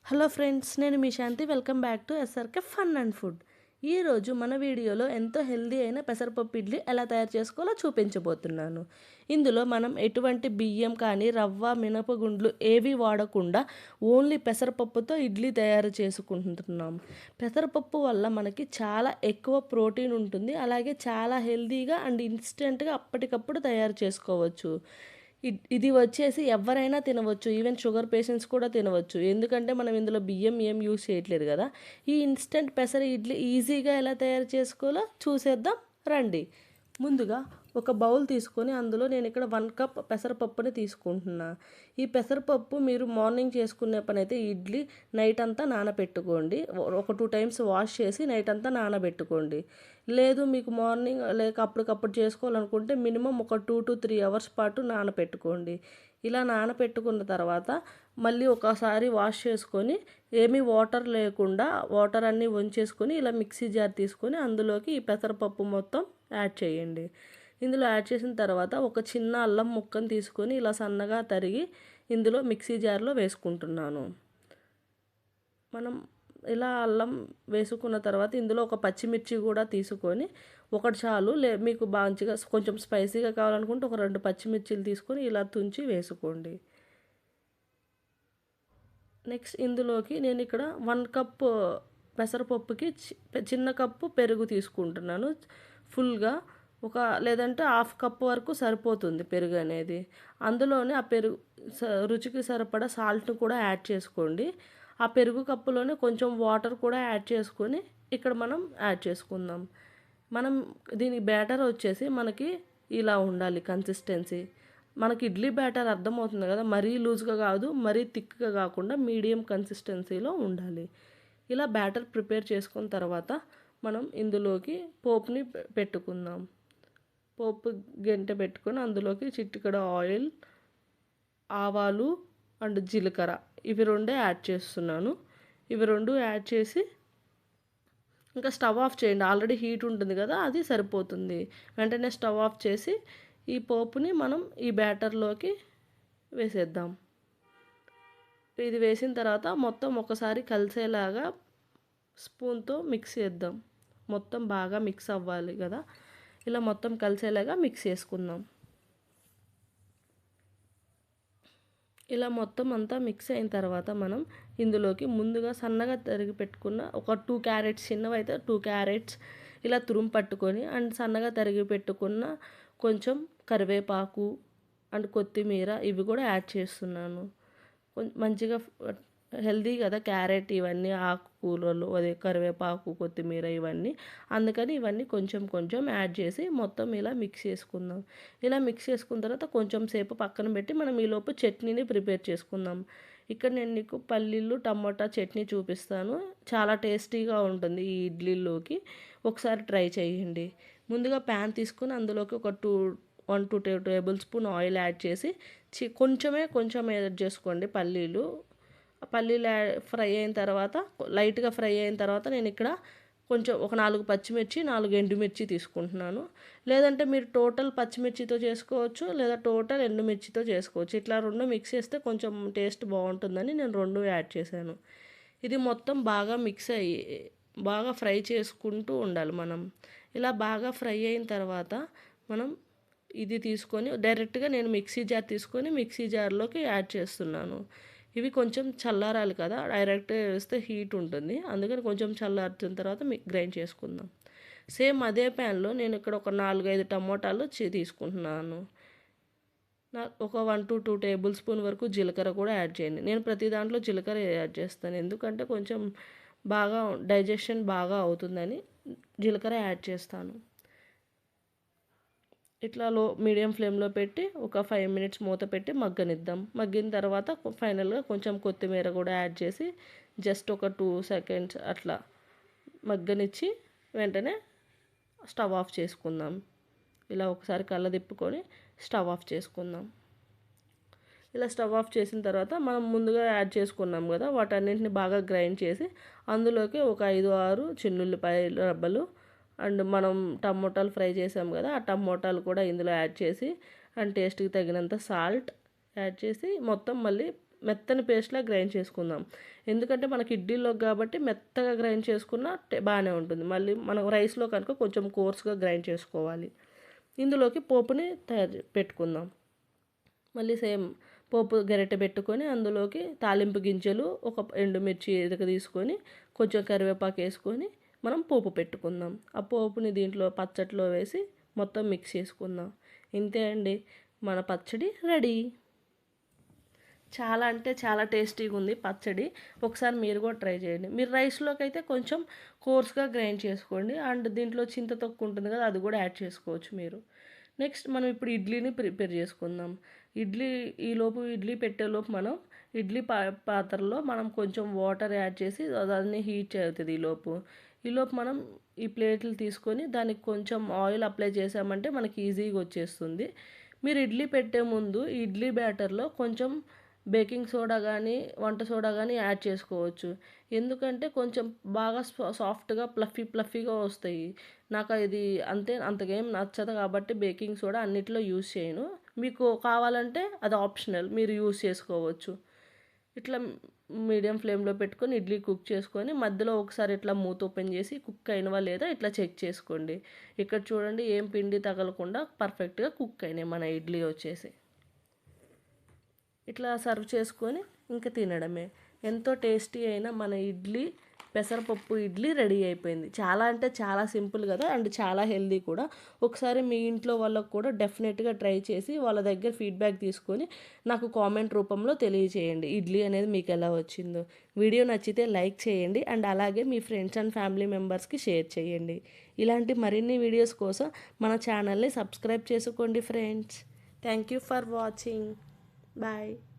Hello friends, నేను మీ Shanti. Welcome back to SRK fun and food. ఈరోజు మన వీడియోలో ఎంతో హెల్దీ అయిన పెసరపప్పు ఇడ్లీ ఎలా తయారు చేసుకోవాలో చూపించబోతున్నాను. ఇందులో మనం ఎటువంటి బియ్యం కానీ రవ్వ మినపగుండ్లు ఏవి వాడకుండా ఓన్లీ పెసరపప్పుతో ఇడ్లీ తయారు చేసుకుంటున్నాం. పెసరపప్పు వల్ల మనకి చాలా ఎక్కువ ప్రోటీన్ ఉంటుంది, అలాగే చాలా హెల్దీగా అండ్ ఇన్స్టెంట్గా అప్పటికప్పుడు తయారు చేసుకోవచ్చు. ఇది వచ్చేసి ఎవరైనా తినవచ్చు, ఈవెన్ షుగర్ పేషెంట్స్ కూడా తినవచ్చు. ఎందుకంటే మనం ఇందులో బియ్యం ఏం యూస్ చేయట్లేదు కదా. ఈ ఇన్స్టెంట్ పెసర ఇడ్లీ ఈజీగా ఎలా తయారు చేసుకోవాలో చూసేద్దాం రండి. ముందుగా ఒక బౌల్ తీసుకొని అందులో నేను ఇక్కడ 1 కప్ పెసరపప్పుని తీసుకుంటున్నా. ఈ పెసరపప్పు మీరు మార్నింగ్ చేసుకునే పని అయితే ఇడ్లీ నైట్ అంతా నానబెట్టుకోండి. ఒక 2 టైమ్స్ వాష్ చేసి నైట్ అంతా నానబెట్టుకోండి. లేదు మీకు మార్నింగ్ లేక అప్పటికప్పుడు చేసుకోవాలనుకుంటే మినిమం ఒక 2 to 3 అవర్స్ పాటు నానబెట్టుకోండి. ఇలా నానబెట్టుకున్న తర్వాత మళ్ళీ ఒకసారి వాష్ చేసుకొని ఏమీ వాటర్ లేకుండా వాటర్ అన్నీ వంచేసుకొని ఇలా మిక్సీ జార్ తీసుకొని అందులోకి ఈ పెసరపప్పు మొత్తం యాడ్ చేయండి. ఇందులో యాడ్ చేసిన తర్వాత ఒక చిన్న అల్లం ముక్కను తీసుకొని ఇలా సన్నగా తరిగి ఇందులో మిక్సీ జార్లో వేసుకుంటున్నాను. మనం ఇలా అల్లం వేసుకున్న తర్వాత ఇందులో ఒక పచ్చిమిర్చి కూడా తీసుకొని ఒకటి చాలు, మీకు మంచిగా కొంచెం స్పైసీగా కావాలనుకుంటే ఒక 2 పచ్చిమిర్చిలు తీసుకొని ఇలా తుంచి వేసుకోండి. నెక్స్ట్ ఇందులోకి నేను ఇక్కడ 1 కప్ పెసరపప్పుకి చిన్న కప్పు పెరుగు తీసుకుంటున్నాను. ఫుల్గా లేదంటే 1/2 కప్ వరకు సరిపోతుంది పెరుగు అనేది. అందులోనే ఆ పెరుగు రుచికి సరిపడా సాల్ట్ కూడా యాడ్ చేసుకోండి. ఆ పెరుగు కప్పులోనే కొంచెం వాటర్ కూడా యాడ్ చేసుకొని ఇక్కడ మనం యాడ్ చేసుకుందాం. మనం దీని బ్యాటర్ వచ్చేసి మనకి ఇలా ఉండాలి కన్సిస్టెన్సీ. మనకి ఇడ్లీ బ్యాటర్ అర్థమవుతుంది కదా, మరీ లూజ్గా కాదు మరీ థిక్గా కాకుండా మీడియం కన్సిస్టెన్సీలో ఉండాలి. ఇలా బ్యాటర్ ప్రిపేర్ చేసుకున్న తర్వాత మనం ఇందులోకి పోపుని పెట్టుకుందాం. పోపు గెంటె పెట్టుకొని అందులోకి చిటికెడు ఆయిల్, ఆవాలు అండ్ జీలకర్ర ఇవి 2 యాడ్ చేస్తున్నాను. ఇవి 2 యాడ్ చేసి ఇంకా స్టవ్ ఆఫ్ చేయండి. ఆల్రెడీ హీట్ ఉంటుంది కదా, అది సరిపోతుంది. వెంటనే స్టవ్ ఆఫ్ చేసి ఈ పోపుని మనం ఈ బ్యాటర్లోకి వేసేద్దాం. ఇది వేసిన తర్వాత మొత్తం ఒకసారి కలిసేలాగా స్పూన్తో మిక్స్ చేద్దాం. మొత్తం బాగా మిక్స్ అవ్వాలి కదా, ఇలా మొత్తం కలిసేలాగా మిక్స్ చేసుకుందాం. ఇలా మొత్తం అంతా మిక్స్ అయిన తర్వాత మనం ఇందులోకి ముందుగా సన్నగా తరిగి పెట్టుకున్న ఒక 2 క్యారెట్స్, చిన్నవైతే 2 క్యారెట్స్ ఇలా తురుము పట్టుకొని అండ్ సన్నగా తరిగి పెట్టుకున్న కొంచెం కరివేపాకు అండ్ కొత్తిమీర ఇవి కూడా యాడ్ చేస్తున్నాను. మంచిగా హెల్దీ కదా క్యారెట్, ఇవన్నీ ఆకుకూరలు, అదే కరివేపాకు కొత్తిమీర ఇవన్నీ, అందుకని ఇవన్నీ కొంచెం కొంచెం యాడ్ చేసి మొత్తం ఇలా మిక్స్ చేసుకుందాం. ఇలా మిక్స్ చేసుకున్న తర్వాత కొంచెం సేపు పక్కన పెట్టి మనం ఈలోపు చట్నీని ప్రిపేర్ చేసుకుందాం. ఇక్కడ నేను నీకు పల్లీలు టమాటా చట్నీ చూపిస్తాను. చాలా టేస్టీగా ఉంటుంది ఈ ఇడ్లీలోకి, ఒకసారి ట్రై చేయండి. ముందుగా ప్యాన్ తీసుకుని అందులోకి ఒక 1 to 2 table spoon oil add చేసి కొంచెం యాడ్ చేసుకోండి పల్లీలు. ఫ్రై అయిన తర్వాత లైట్గా ఫ్రై అయిన తర్వాత నేను ఇక్కడ కొంచెం ఒక 4 పచ్చిమిర్చి 4 ఎండుమిర్చి తీసుకుంటున్నాను. లేదంటే మీరు టోటల్ పచ్చిమిర్చితో చేసుకోవచ్చు, లేదా టోటల్ ఎండుమిర్చితో చేసుకోవచ్చు. ఇట్లా 2 మిక్స్ చేస్తే కొంచెం టేస్ట్ బాగుంటుందని నేను 2 యాడ్ చేశాను. ఇది మొత్తం బాగా మిక్స్ అయ్యి బాగా ఫ్రై చేసుకుంటూ ఉండాలి మనం. ఇలా బాగా ఫ్రై అయిన తర్వాత మనం ఇది తీసుకొని డైరెక్ట్గా నేను మిక్సీ జార్ తీసుకొని మిక్సీ జార్లోకి యాడ్ చేస్తున్నాను. ఇవి కొంచెం చల్లారాలి కదా, డైరెక్ట్గా వేస్తే హీట్ ఉంటుంది, అందుకని కొంచెం చల్లారిన తర్వాత గ్రైండ్ చేసుకుందాం. సేమ్ అదే ప్యాన్లో నేను ఇక్కడ ఒక 4-5 టమోటాలు తీసుకుంటున్నాను. ఒక 1 to 2 టేబుల్ స్పూన్ వరకు జీలకర్ర కూడా యాడ్ చేయండి. నేను ప్రతి దాంట్లో జీలకర్ర యాడ్ చేస్తాను, ఎందుకంటే కొంచెం బాగా డైజెషన్ బాగా అవుతుందని జీలకర్ర యాడ్ చేస్తాను. ఇట్లా మీడియం ఫ్లేమ్లో పెట్టి ఒక 5 minutes మూత పెట్టి మగ్గనిద్దాం. మగ్గిన తర్వాత ఫైనల్గా కొంచెం కొత్తిమీర కూడా యాడ్ చేసి జస్ట్ ఒక 2 seconds అట్లా మగ్గనిచ్చి వెంటనే స్టవ్ ఆఫ్ చేసుకుందాం. ఇలా ఒకసారి కళ్ళ తిప్పుకొని స్టవ్ ఆఫ్ చేసుకుందాం. ఇలా స్టవ్ ఆఫ్ చేసిన తర్వాత మనం ముందుగా యాడ్ చేసుకున్నాం కదా, వాటన్నింటిని బాగా గ్రైండ్ చేసి అందులోకి ఒక 5-6 చిన్నుల్లిపాయల రబ్బలు అండ్ మనం టమోటాలు ఫ్రై చేసాం కదా, ఆ టమోటాలు కూడా ఇందులో యాడ్ చేసి అండ్ టేస్ట్కి తగినంత సాల్ట్ యాడ్ చేసి మొత్తం మళ్ళీ మెత్తని పేస్ట్లా గ్రైండ్ చేసుకుందాం. ఎందుకంటే మనకి ఇడ్లీలోకి కాబట్టి మెత్తగా గ్రైండ్ చేసుకున్న బాగానే ఉంటుంది. మళ్ళీ మనం రైస్లో కనుక కొంచెం కోర్స్గా గ్రైండ్ చేసుకోవాలి. ఇందులోకి పోపుని పెట్టుకుందాం. మళ్ళీ సేమ్ పోపు గరిటె పెట్టుకొని అందులోకి తాలింపు గింజలు, ఒక ఎండుమిర్చి తీసుకొని కొంచెం కరివేపాకు వేసుకొని మనం పోపు పెట్టుకుందాం. ఆ పోపుని దీంట్లో పచ్చడిలో వేసి మొత్తం మిక్స్ చేసుకుందాం. ఇంతే అండి, మన పచ్చడి రెడీ. చాలా అంటే చాలా టేస్టీగా ఉంది పచ్చడి. ఒకసారి మీరు కూడా ట్రై చేయండి. మీరు రైస్లోకి అయితే కొంచెం కోర్స్గా గ్రైండ్ చేసుకోండి. అండ్ దీంట్లో చింతతొక్కు ఉంటుంది కదా, అది కూడా యాడ్ చేసుకోవచ్చు మీరు. నెక్స్ట్ మనం ఇప్పుడు ఇడ్లీని ప్రిపేర్ చేసుకుందాం. ఈలోపు ఇడ్లీ పెట్టేలోపు మనం ఇడ్లీ పాత్రలో మనం కొంచెం వాటర్ యాడ్ చేసి దాన్ని హీట్ అవుతుంది. ఈలోపు మనం ఈ ప్లేట్లు తీసుకొని దానికి కొంచెం ఆయిల్ అప్లై చేసామంటే మనకి ఈజీగా వచ్చేస్తుంది. మీరు ఇడ్లీ పెట్టే ముందు ఇడ్లీ బ్యాటర్లో కొంచెం బేకింగ్ సోడా కానీ వంట సోడా కానీ యాడ్ చేసుకోవచ్చు. ఎందుకంటే కొంచెం బాగా సాఫ్ట్గా ప్లఫీగా వస్తాయి. నాకు ఇది అంతగా ఏం నచ్చదు కాబట్టి బేకింగ్ సోడా అన్నిట్లో యూస్ చేయను. మీకు కావాలంటే అది ఆప్షనల్, మీరు యూస్ చేసుకోవచ్చు. ఇట్లా మీడియం ఫ్లేమ్లో పెట్టుకొని ఇడ్లీ కుక్ చేసుకొని మధ్యలో ఒకసారి ఇట్లా మూత ఓపెన్ చేసి కుక్ అయినవా లేదా ఇట్లా చెక్ చేసుకోండి. ఇక్కడ చూడండి, ఏం పిండి తగలకుండా పర్ఫెక్ట్గా కుక్ అయినాయి మన ఇడ్లీ వచ్చేసి. ఇట్లా సర్వ్ చేసుకొని ఇంకా తినడమే. ఎంతో టేస్టీ అయిన మన పెసరపప్పు ఇడ్లీ రెడీ అయిపోయింది. చాలా అంటే చాలా సింపుల్ కదా, అండ్ చాలా హెల్దీ కూడా. ఒకసారి మీ ఇంట్లో వాళ్ళకు కూడా డెఫినెట్గా ట్రై చేసి వాళ్ళ దగ్గర ఫీడ్బ్యాక్ తీసుకొని నాకు కామెంట్ రూపంలో తెలియజేయండి ఇడ్లీ అనేది మీకు ఎలా వచ్చిందో. వీడియో నచ్చితే లైక్ చేయండి, అండ్ అలాగే మీ ఫ్రెండ్స్ అండ్ ఫ్యామిలీ మెంబర్స్కి షేర్ చేయండి. ఇలాంటి మరిన్ని వీడియోస్ కోసం మన ఛానల్ని సబ్స్క్రైబ్ చేసుకోండి friends. Thank you for watching. Bye.